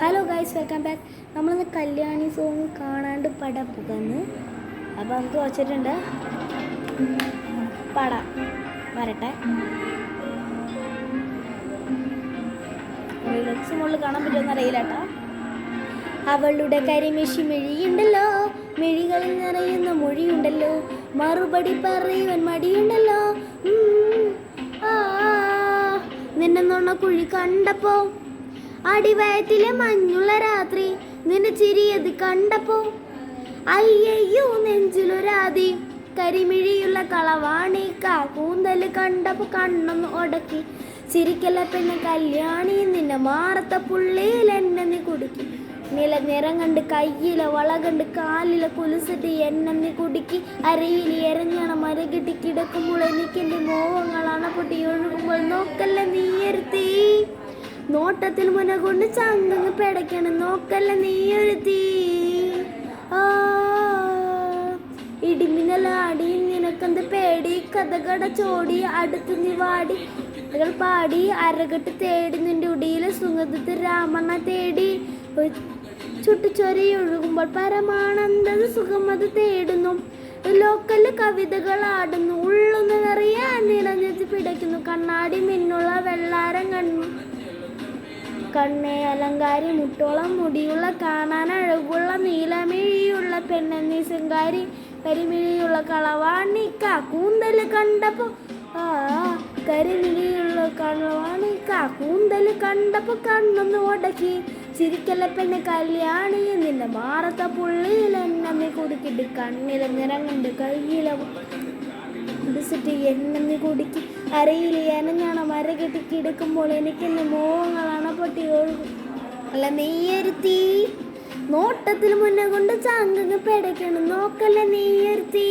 Hello guys, welcome back. നമ്മളിന്ന് Kalyani song കാണാണ്ട് പടം പോകുന്നു. അപ്പോൾ നമുക്ക് വച്ചിട്ടുണ്ട് പടം വരട്ടെ. റിലക്സ് മുകളിൽ കാണാൻ പറ്റുമെന്ന് അറിയില്ല കേട്ടോ. അവളുടെ കരിമിഷി മെഴിയുണ്ടല്ലോ, മെഴികളിൽ നിറയുന്ന മൊഴിയുണ്ടല്ലോ, മറുപടി പറയുവാൻ മടിയുണ്ടല്ലോ. നിന്നെ നൊണ്ണ കുഴി കണ്ടപ്പോ, അടിവയറ്റിലെ മഞ്ഞുള്ള രാത്രി, നിന്റെ ചിരിയത് കണ്ടപ്പോ, അയ്യോ നെഞ്ചിലൊരാതി, കരിമിഴിയുള്ള കളവാണി, കൂന്തല് കണ്ടപ്പോ കണ്ണൊന്ന് ഉടക്കി. ചിരിക്കല്ല പെണ്ണ കല്യാണി, നിന്നെ മാറത്ത പുള്ളിയിൽ എന്നെ നീ കുടുക്കി. നിറം കണ്ട് കയ്യിലെ വള കണ്ട് കാലിലെ കുലുസിട്ട് എന്നെ നീ കുടുക്കി. അരയിൽ എരഞ്ഞണ മരകെട്ടി കിടക്കുമ്പോൾ എനിക്കെൻ്റെ മോഹങ്ങളാണ് പൊട്ടി ഒഴുകുമ്പോൾ നോക്കല്ല നീയരുത്തി. നോട്ടത്തിൽ മുന കൊണ്ട് ചങ്കങ്ങ് പിടയ്ക്കണം, നോക്കല്ല നീയൊരുത്തി. ഇടിമിന്നലാടി നിനക്കെന്ത് പേടി, കഥകട ചോടി അടുത്ത് നീ വാടി പാടി അരകെട്ട് തേടി, നിന്റെ ഉടിയിലെ സുഗന്ധത്തിൽ രാമണ്ണ തേടി. ചുട്ടുചൊരിയൊഴുകുമ്പോൾ പരമാനന്ദ സുഖമത് തേടുന്നു. ലോക്കല് കവിതകൾ ആടുന്നു, ഉള്ളൊന്ന് നിറയാൻ നിറഞ്ഞെത്തി പിടയ്ക്കുന്നു. കണ്ണാടി മിന്നുള്ള വെള്ളാരം കണ്ണേ അലങ്കാരി, മുട്ടോളം മുടിയുള്ള കാണാൻ അഴകുള്ള നീലമിഴിയുള്ള പെണ്ണി ശൃംഗാരി, കരിമിഴിയുള്ള കളവാണിക്ക കൂന്തല് കണ്ടപ്പോ, കരിമിഴിയുള്ള കളവാണിക്ക കൂന്തല് കണ്ടപ്പോ കണ്ണൊന്ന് ഉടക്കി. ചിരിക്കല്ല പെണ്ണ് കല്യാണി, നിന്റെ മാറത്ത പുള്ളിയിൽ എന്നെ നീ കുടുക്കിട്ട്. കണ്ണിലെ നിറങ്ങണ്ട് കയ്യിലെ കുടിച്ചിട്ട് എന്നെ നീ കുടുക്കി. അരയിൽ എനഞ്ഞാണ മര കെട്ടി കിടക്കുമ്പോൾ എനിക്കെന്നെ മോഹങ്ങളാണ് പൊട്ടി ഒഴുകും അല്ല നീയരുത്തി. നോട്ടത്തിൽ മുന്നേ കൊണ്ട് ചങ്കങ്ങ് പിടയ്ക്കണം, നോക്കല്ല നീയരുത്തി.